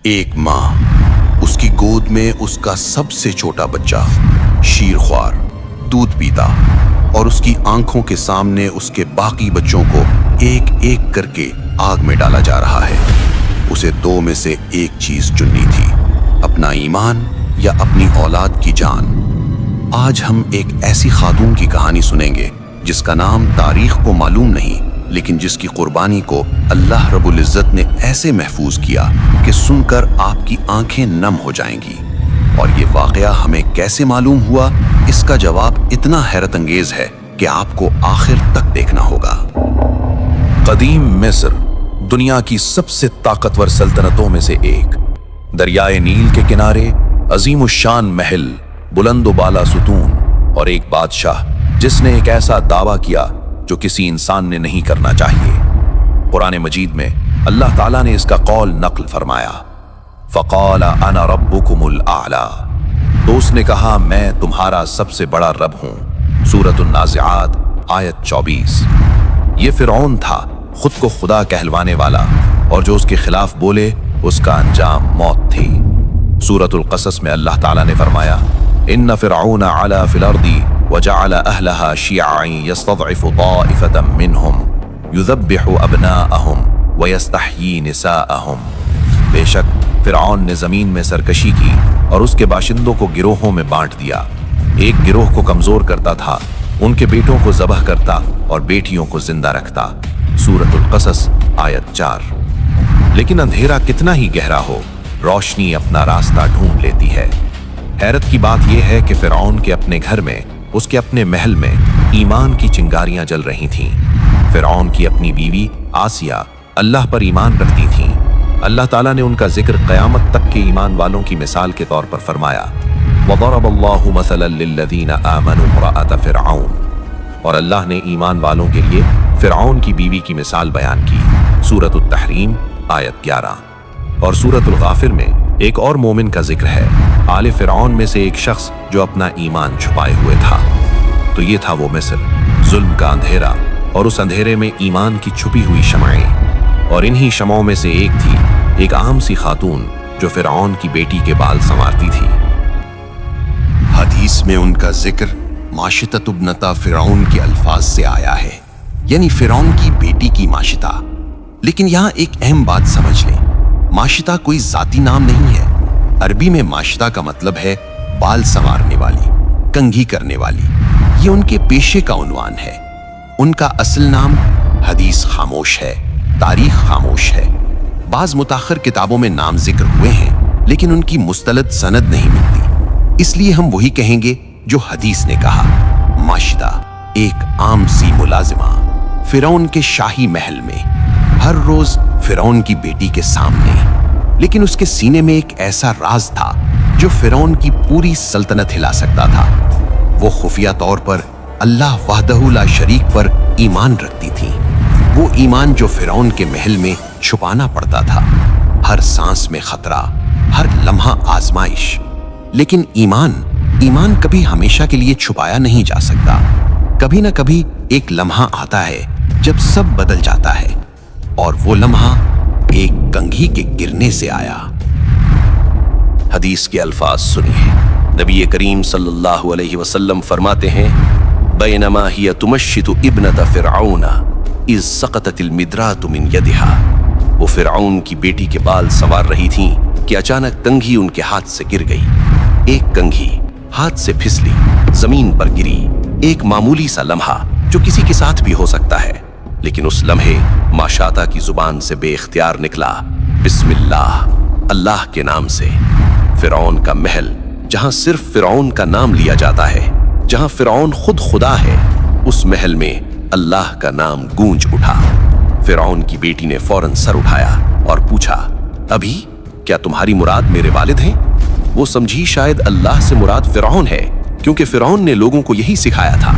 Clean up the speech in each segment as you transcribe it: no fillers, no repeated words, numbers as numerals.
ایک ماں، اس کی گود میں اس کا سب سے چھوٹا بچہ شیر خوار دودھ پیتا اور اس کی آنکھوں کے سامنے اس کے باقی بچوں کو ایک ایک کر کے آگ میں ڈالا جا رہا ہے۔ اسے دو میں سے ایک چیز چننی تھی، اپنا ایمان یا اپنی اولاد کی جان۔ آج ہم ایک ایسی خاتون کی کہانی سنیں گے جس کا نام تاریخ کو معلوم نہیں، لیکن جس کی قربانی کو اللہ رب العزت نے ایسے محفوظ کیا کہ سن کر آپ کی آنکھیں نم ہو جائیں گی۔ اور یہ واقعہ ہمیں کیسے معلوم ہوا، اس کا جواب اتنا حیرت انگیز ہے کہ آپ کو آخر تک دیکھنا ہوگا۔ قدیم مصر دنیا کی سب سے طاقتور سلطنتوں میں سے ایک، دریائے نیل کے کنارے عظیم الشان محل، بلند و بالا ستون اور ایک بادشاہ جس نے ایک ایسا دعویٰ کیا جو کسی انسان نے نہیں کرنا چاہیے۔ قرآن مجید میں اللہ تعالیٰ نے اس کا قول نقل فرمایا، فقال انا ربکم الاعلی، تو اس نے کہا میں تمہارا سب سے بڑا رب ہوں۔ سورۃ النازعات آیت 24۔ یہ فرعون تھا، خود کو خدا کہلوانے والا، اور جو اس کے خلاف بولے اس کا انجام موت تھی۔ سورۃ القصص میں اللہ تعالیٰ نے فرمایا، ان فرعون علا فی الارض وجعل اہلہا شیعا یستضعف طائفة منہم یذبح ابناءہم ویستحیی نساءہم۔ بے شک فرعون نے زمین میں سرکشی کی اور اس کے باشندوں کو گروہوں میں بانٹ دیا۔ ایک گروہ کو کمزور کرتا تھا، ان کے بیٹوں کو ذبح کرتا اور بیٹیوں کو زندہ رکھتا۔ سورۃ القصص آیت 4۔ لیکن اندھیرا کتنا ہی گہرا ہو، روشنی اپنا راستہ ڈھونڈ لیتی ہے۔ حیرت کی بات یہ ہے کہ فرعون کے اپنے گھر میں، اس کے اپنے محل میں ایمان کی چنگاریاں جل رہی تھیں۔ فرعون کی اپنی بیوی آسیہ اللہ پر ایمان رکھتی تھیں۔ اللہ تعالیٰ نے ان کا ذکر قیامت تک کے ایمان والوں کی مثال کے طور پر فرمایا، وَضَرَبَ اللَّهُ مَثَلًا لِلَّذِينَ آمَنُوا امْرَأَتَ فِرْعَوْنَ، اور اللہ نے ایمان والوں کے لیے فرعون کی بیوی کی مثال بیان کی۔ سورۃ التحریم آیت 11۔ اور سورۃ الغافر میں ایک اور مومن کا ذکر ہے، آل فرعون میں سے ایک شخص جو اپنا ایمان چھپائے ہوئے تھا۔ تو یہ تھا وہ مصر، ظلم کا اندھیرا، اور اس اندھیرے میں ایمان کی چھپی ہوئی شمعیں، اور انہی شمعوں میں سے ایک تھی ایک عام سی خاتون جو فرعون کی بیٹی کے بال سنوارتی تھی۔ حدیث میں ان کا ذکر ماشطۃ ابنۃ فرعون کے الفاظ سے آیا ہے، یعنی فرعون کی بیٹی کی ماشطہ۔ لیکن یہاں ایک اہم بات سمجھ لیں، ماشطہ کوئی ذاتی نام نہیں ہے۔ عربی میں ماشطہ کا مطلب ہے بال سنوارنے والی، کنگھی کرنے والی۔ یہ ان کے پیشے کا عنوان ہے۔ ان کا اصل نام حدیث خاموش ہے، تاریخ خاموش ہے۔ بعض متاخر کتابوں میں نام ذکر ہوئے ہیں، لیکن ان کی مستند سند نہیں ملتی، اس لیے ہم وہی کہیں گے جو حدیث نے کہا۔ ماشطہ ایک عام سی ملازمہ، فرعون کے شاہی محل میں، ہر روز فرعون کی بیٹی کے سامنے۔ لیکن اس کے سینے میں ایک ایسا راز تھا جو فرعون کی پوری سلطنت ہلا سکتا تھا۔ وہ خفیہ طور پر اللہ وحدہ لا شریک پر ایمان رکھتی تھی، وہ ایمان جو فرعون کے محل میں چھپانا پڑتا تھا۔ ہر سانس میں خطرہ، ہر لمحہ آزمائش۔ لیکن ایمان کبھی ہمیشہ کے لیے چھپایا نہیں جا سکتا۔ کبھی نہ کبھی ایک لمحہ آتا ہے جب سب بدل جاتا ہے، اور وہ لمحہ ایک کنگھی کے گرنے سے آیا۔ حدیث کے الفاظ سنیے، نبی کریم صلی اللہ علیہ وسلم فرماتے ہیں، بینما ہی تمشط ابنۃ فرعون اذ سقطت المدرات من یدہا، وہ فرعون کی بیٹی کے بال سنوار رہی تھیں کہ اچانک کنگھی ان کے ہاتھ سے گر گئی۔ ایک کنگھی ہاتھ سے پھسلی، زمین پر گری۔ ایک معمولی سا لمحہ جو کسی کے ساتھ بھی ہو سکتا ہے، لیکن اس لمحے ماشاطہ کی زبان سے بے اختیار نکلا، بسم اللہ، اللہ کے نام سے۔ فرعون کا محل، جہاں صرف فرعون کا نام لیا جاتا ہے، جہاں فرعون خود خدا ہے، اس محل میں اللہ کا نام گونج اٹھا۔ فرعون کی بیٹی نے فوراً سر اٹھایا اور پوچھا، ابھی کیا تمہاری مراد میرے والد ہیں؟ وہ سمجھی شاید اللہ سے مراد فرعون ہے، کیونکہ فرعون نے لوگوں کو یہی سکھایا تھا۔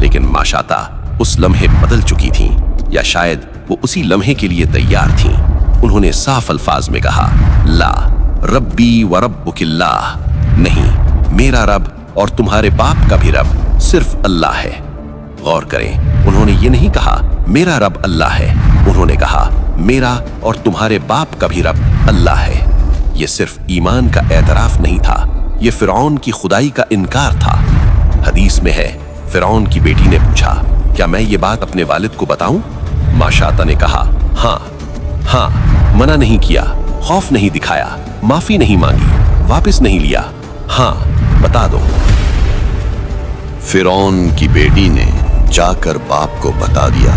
لیکن ماشاطہ اس لمحے بدل چکی تھیں، یا شاید وہ اسی لمحے کے لیے تیار تھیں۔ انہوں نے صاف الفاظ میں کہا، لا ربی و ربک اللہ، نہیں، میرا رب اور تمہارے باپ کا بھی رب صرف اللہ ہے۔ غور کریں، انہوں نے یہ نہیں کہا میرا رب اللہ ہے، انہوں نے کہا میرا اور تمہارے باپ کا بھی رب اللہ ہے۔ یہ صرف ایمان کا اعتراف نہیں تھا، یہ فرعون کی خدائی کا انکار تھا۔ حدیث میں ہے، فرعون کی بیٹی نے پوچھا، کیا میں یہ بات اپنے والد کو بتاؤں؟ ماشاطہ نے کہا، ہاں، منع نہیں کیا، خوف نہیں دکھایا، معافی نہیں مانگی، واپس نہیں لیا، ہاں بتا دو۔ فرعون کی بیٹی نے جا کر باپ کو بتا دیا،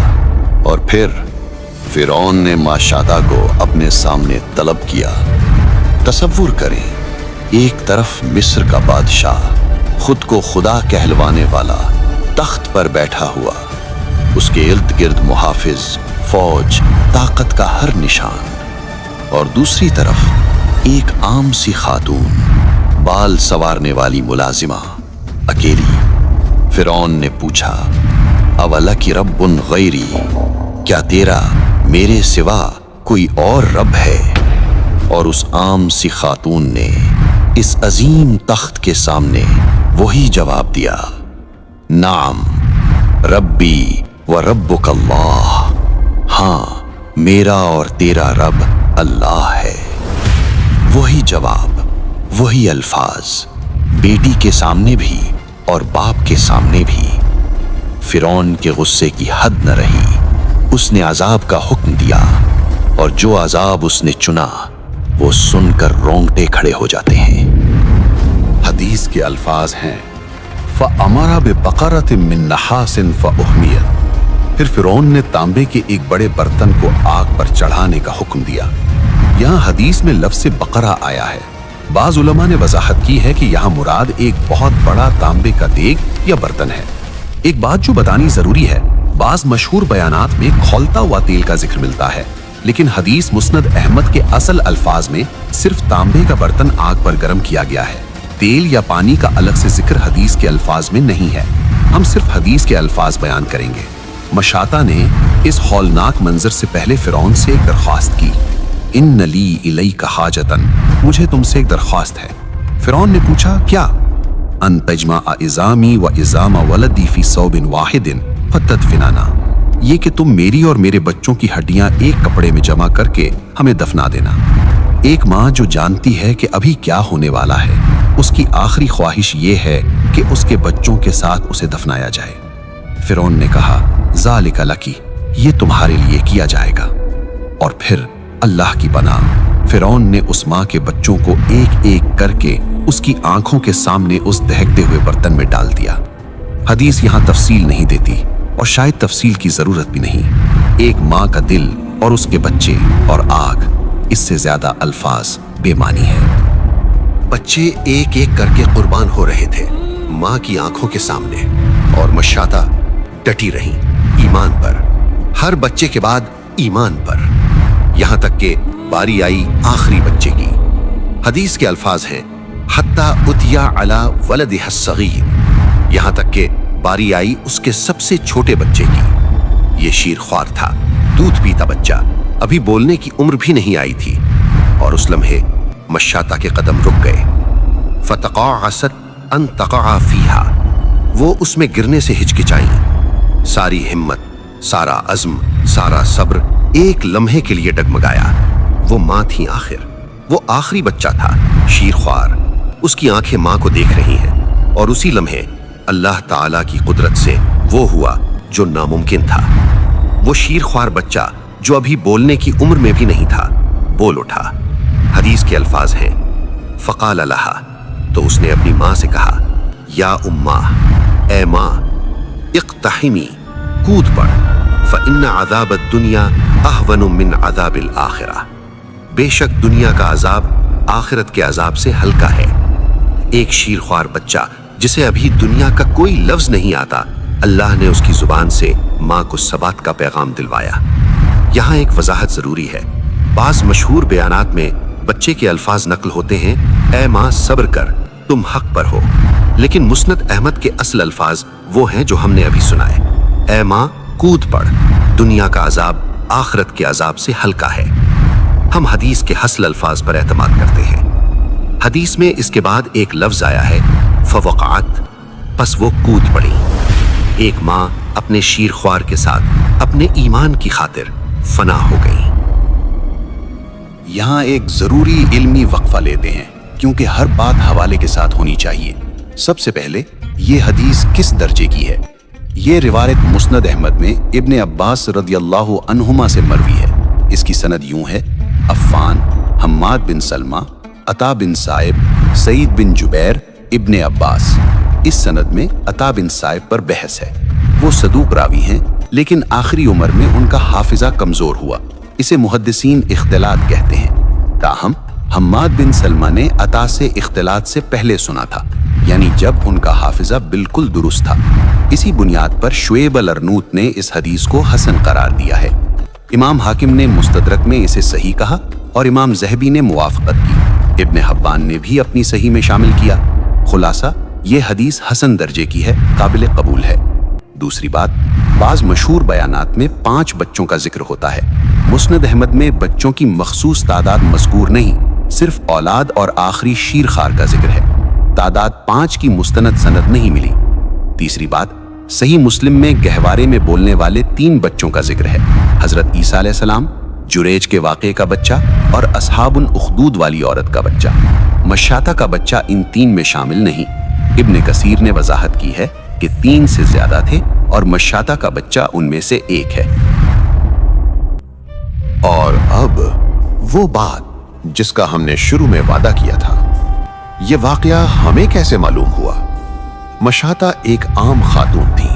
اور پھر فرعون نے ماشاطہ کو اپنے سامنے طلب کیا۔ تصور کریں، ایک طرف مصر کا بادشاہ، خود کو خدا کہلوانے والا، تخت پر بیٹھا ہوا، اس کے ارد گرد محافظ، فوج، طاقت کا ہر نشان، اور دوسری طرف ایک عام سی خاتون، بال سنوارنے والی ملازمہ، اکیلی۔ فرعون نے پوچھا، اولک رب غیری، کیا تیرا میرے سوا کوئی اور رب ہے؟ اور اس عام سی خاتون نے اس عظیم تخت کے سامنے وہی جواب دیا، نعم ربی و ربک اللہ، ہاں میرا اور تیرا رب اللہ ہے۔ وہی جواب، وہی الفاظ، بیٹی کے سامنے بھی اور باپ کے سامنے بھی۔ فرعون کے غصے کی حد نہ رہی، اس نے عذاب کا حکم دیا، اور جو عذاب اس نے چنا وہ سن کر رونگٹے کھڑے ہو جاتے ہیں۔ حدیث کے الفاظ ہیں، فَأَمَرَ بِبَقَرَةٍ مِّن نَحَاسٍ فَأُحْمِيَتْ، پھر فرعون نے تانبے کے ایک بڑے برتن کو آگ پر چڑھانے کا حکم دیا۔ یہاں حدیث میں لفظ بقرہ آیا ہے۔ بعض علماء نے وضاحت کی ہے کہ یہاں مراد ایک بہت بڑا تانبے کا دیگ یا برتن ہے۔ ایک بات جو بتانی ضروری ہے، بعض مشہور بیانات میں کھولتا ہوا تیل کا ذکر ملتا ہے، لیکن حدیث مسند احمد کے اصل الفاظ میں صرف تانبے کا برتن آگ پر گرم کیا گیا ہے۔ تیل یا پانی کا الگ سے ذکر حدیث کے الفاظ میں نہیں ہے۔ ہم صرف حدیث کے الفاظ بیان کریں گے۔ مشاطہ نے اس ہولناک منظر سے پہلے فرعون سے ایک درخواست کی، ان لی الیک حاجتن، مجھے تم سے ایک درخواست ہے۔ فرعون نے پوچھا، کیا؟ ان تجمع عظامی و عظام ولدی فی ثوب واحد فتدفنانا، یہ کہ تم میری اور میرے بچوں کی ہڈیاں ایک کپڑے میں جمع کر کے ہمیں دفنا دینا۔ ایک ماں جو جانتی ہے کہ ابھی کیا ہونے والا ہے، اس کی آخری خواہش یہ ہے کہ اس کے بچوں کے ساتھ اسے دفنایا جائے۔ فرعون نے کہا، ذالک لکی، یہ تمہارے لیے کیا جائے گا۔ اور پھر اللہ کی پناہ، فرعون نے اس ماں کے بچوں کو ایک ایک کر کے اس کی آنکھوں کے سامنے اس دہکتے ہوئے برتن میں ڈال دیا۔ حدیث یہاں تفصیل نہیں دیتی، اور شاید تفصیل کی ضرورت بھی نہیں۔ ایک ماں کا دل اور اس کے بچے اور آگ، اس سے زیادہ الفاظ بے معنی ہے۔ بچے ایک ایک کر کے قربان ہو رہے تھے ماں کی آنکھوں کے سامنے، اور مشاطہ ڈٹی رہی ایمان پر، ہر بچے کے بعد ایمان پر، یہاں تک کہ باری آئی آخری بچے کی۔ حدیث کے الفاظ ہیں، حتی اتیا علی ولدہ الصغیر، یہاں تک کہ باری آئی اس کے سب سے چھوٹے بچے کی۔ یہ شیر خوار تھا، دودھ پیتا بچہ، ابھی بولنے کی عمر بھی نہیں آئی تھی، اور اس لمحے مشاطہ کے قدم رک گئے۔ فتقاعست ان تقع فیہا، وہ اس میں گرنے سے ہچکچائیں۔ ساری ہمت، سارا عزم، سارا صبر ایک لمحے کے لیے ڈگمگایا۔ وہ ماں تھی آخر، وہ آخری بچہ تھا، شیر خوار، اس کی آنکھیں ماں کو دیکھ رہی ہیں، اور اسی لمحے اللہ تعالیٰ کی قدرت سے وہ ہوا جو ناممکن تھا۔ وہ شیر خوار بچہ جو ابھی بولنے کی عمر میں بھی نہیں تھا، بول اٹھا۔ حدیث کے الفاظ ہیں، فقال لہا، تو اس نے اپنی ماں سے کہا، یا اماں، اے ماں، اقتحمی، کود پڑ، فإن عذاب الدنیا اہون من عذاب الآخرہ، بے شک دنیا کا عذاب آخرت کے عذاب سے ہلکا ہے۔ ایک شیر خوار بچہ جسے ابھی دنیا کا کوئی لفظ نہیں آتا، اللہ نے اس کی زبان سے ماں کو ثبات کا پیغام دلوایا۔ یہاں ایک وضاحت ضروری ہے، بعض مشہور بیانات میں بچے کے الفاظ نقل ہوتے ہیں، اے ماں صبر کر، تم حق پر ہو، لیکن مسند احمد کے اصل الفاظ وہ ہیں جو ہم نے ابھی سنائے، اے ماں کود پڑ، دنیا کا عذاب آخرت کے عذاب سے ہلکا ہے۔ ہم حدیث کے حصل الفاظ پر اعتماد کرتے ہیں۔ حدیث میں اس کے بعد ایک لفظ آیا ہے، فوقعت، پس وہ کود پڑی۔ ایک ماں اپنے شیر خوار کے ساتھ اپنے ایمان کی خاطر فنا ہو گئی۔ یہاں ایک ضروری علمی وقفہ لیتے ہیں کیونکہ ہر بات حوالے کے ساتھ ہونی چاہیے۔ سب سے پہلے یہ حدیث کس درجے کی ہے؟ یہ روایت مسند احمد میں ابن عباس رضی اللہ عنہما سے مروی ہے۔ اس کی سند یوں ہے: عفان، حماد بن سلمہ، عطا بن صائب، سعید بن جبیر، ابن عباس۔ اس سند میں عطا بن صائب پر بحث ہے۔ وہ صدوق راوی ہیں لیکن آخری عمر میں ان کا حافظہ کمزور ہوا، اسے محدثین اختلاط کہتے ہیں۔ تاہم حماد بن سلمہ نے عطا سے اختلاط سے پہلے سنا تھا، یعنی جب ان کا حافظہ بالکل درست تھا۔ اسی بنیاد پر شعیب الارنوط نے اس حدیث کو حسن قرار دیا ہے۔ امام حاکم نے مستدرک میں اسے صحیح کہا اور امام ذہبی نے موافقت کی۔ ابن حبان نے بھی اپنی صحیح میں شامل کیا۔ خلاصہ یہ حدیث حسن درجے کی ہے، قابل قبول ہے۔ دوسری بات، بعض مشہور بیانات میں 5 بچوں کا ذکر ہوتا ہے۔ مسند احمد میں بچوں کی مخصوص تعداد مذکور نہیں، صرف اولاد اور آخری شیرخوار کا ذکر ہے۔ تعداد 5 کی مستند سند نہیں ملی۔ تیسری بات، صحیح مسلم میں گہوارے میں بولنے والے 3 بچوں کا ذکر ہے: حضرت عیسیٰ علیہ السلام، جریج کے واقعے کا بچہ اور اصحاب الاخدود والی عورت کا بچہ۔ مشاطہ کا بچہ ان 3 میں شامل نہیں۔ ابن کثیر نے وضاحت کی ہے کہ 3 سے زیادہ تھے اور مشاطہ کا بچہ ان میں سے ایک ہے۔ اور اب وہ بات جس کا ہم نے شروع میں وعدہ کیا تھا، یہ واقعہ ہمیں کیسے معلوم ہوا؟ مشاطہ ایک عام خاتون تھی،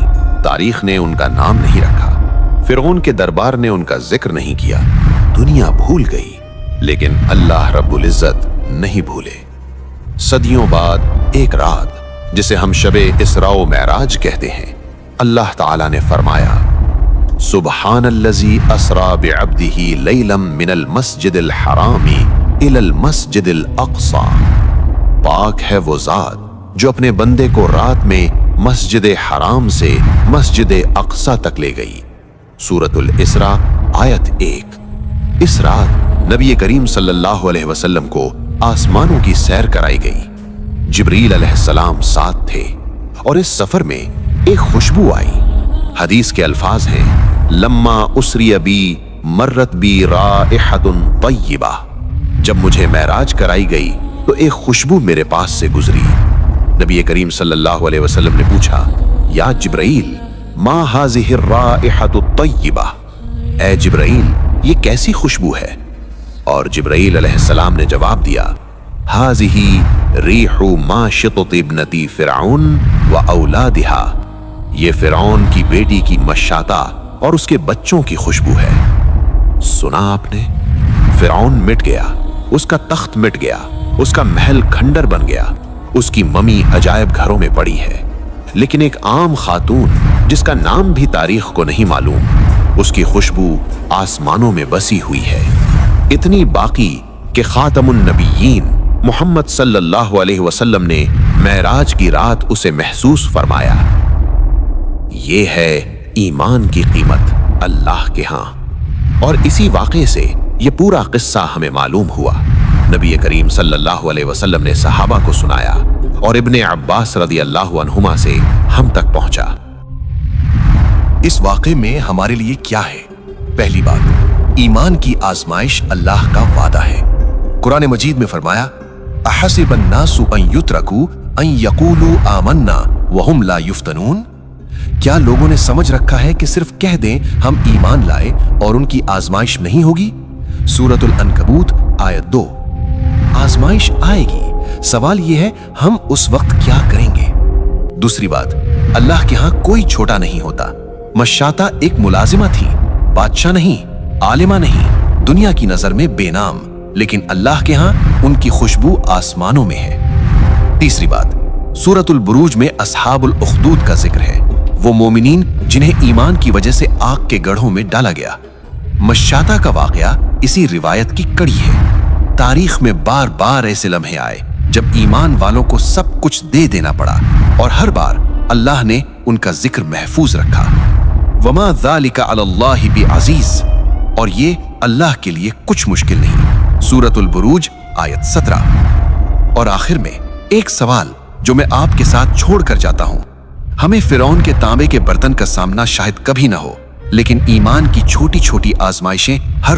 تاریخ نے ان کا نام نہیں رکھا، فرعون کے دربار نے ان کا ذکر نہیں کیا، دنیا بھول گئی، لیکن اللہ رب العزت نہیں بھولے۔ صدیوں بعد ایک رات جسے ہم شب اسراء و معراج کہتے ہیں، اللہ تعالیٰ نے فرمایا: سبحان الذی اسری بعبدہ لیلا من المسجد الحرام الی المسجد الاقصی۔ پاک ہے وہ ذات جو اپنے بندے کو رات میں مسجد حرام سے مسجد اقصی تک لے گئی۔ سورۃ الاسراء آیت 1۔ اس رات نبی کریم صلی اللہ علیہ وسلم کو آسمانوں کی سیر کرائی گئی۔ جبریل علیہ السلام ساتھ تھے اور اس سفر میں ایک خوشبو آئی۔ حدیث کے الفاظ ہیں: لما اسری بی مرت بی رائحۃ طیبہ۔ جب مجھے معراج کرائی گئی تو ایک خوشبو میرے پاس سے گزری۔ نبی کریم صلی اللہ علیہ وسلم نے پوچھا: یا جبرائیل، ما ہذہ الرائحۃ الطیبہ؟ اے جبرائیل، یہ کیسی خوشبو ہے؟ اور جبرائیل علیہ السلام نے جواب دیا: ہذہ ریح ماشطۃ ابنتی فرعون و اولادہا۔ یہ فرعون کی بیٹی کی مشاطہ اور اس کے بچوں کی خوشبو ہے۔ سنا آپ نے؟ فرعون مٹ گیا، اس کا تخت مٹ گیا، اس کا محل کھنڈر بن گیا، اس کی ممی عجائب گھروں میں پڑی ہے، لیکن ایک عام خاتون جس کا نام بھی تاریخ کو نہیں معلوم، اس کی خوشبو آسمانوں میں بسی ہوئی ہے، اتنی باقی کہ خاتم النبیین محمد صلی اللہ علیہ وسلم نے معراج کی رات اسے محسوس فرمایا۔ یہ ہے ایمان کی قیمت اللہ کے ہاں۔ اور اسی واقعے سے یہ پورا قصہ ہمیں معلوم ہوا۔ نبی کریم صلی اللہ علیہ وسلم نے صحابہ کو سنایا اور ابن عباس رضی اللہ عنہما سے ہم تک پہنچا۔ اس واقعے میں ہمارے لیے کیا ہے؟ پہلی بات، ایمان کی آزمائش اللہ کا وعدہ ہے۔ قرآن مجید میں فرمایا: احسب الناس ان یترکوا ان یقولوا آمنا وہم لا یفتنون۔ کیا لوگوں نے سمجھ رکھا ہے کہ صرف کہہ دیں ہم ایمان لائے اور ان کی آزمائش نہیں ہوگی؟ سورۃ العنکبوت آیت 2۔ آزمائش آئے گی، سوال یہ ہے ہم اس وقت کیا کریں گے۔ دوسری بات، اللہ کے ہاں کوئی چھوٹا نہیں ہوتا۔ مشاطہ ایک ملازمہ تھی، بادشاہ نہیں، عالمہ نہیں، دنیا کی نظر میں بے نام، لیکن اللہ کے ہاں ان کی خوشبو آسمانوں میں ہے۔ تیسری بات، سورۃ البروج میں اصحاب الاخدود کا ذکر ہے، وہ مومنین جنہیں ایمان کی وجہ سے آگ کے گڑھوں میں ڈالا گیا۔ مشاطہ کا واقعہ اسی روایت کی کڑی ہے۔ تاریخ میں بار بار ایسے لمحے آئے جب ایمان والوں کو سب کچھ دے دینا پڑا، اور ہر بار اللہ نے ان کا ذکر محفوظ رکھا۔ وما ذالک علی اللہ بعزیز، اور یہ اللہ کے لیے کچھ مشکل نہیں۔ سورۃ البروج آیت 17۔ اور آخر میں ایک سوال جو میں آپ کے ساتھ چھوڑ کر جاتا ہوں۔ ہمیں فرعون کے تانبے کے برتن کا سامنا شاید کبھی نہ ہو، لیکن ایمان کی چھوٹی چھوٹی آزمائشیں ہر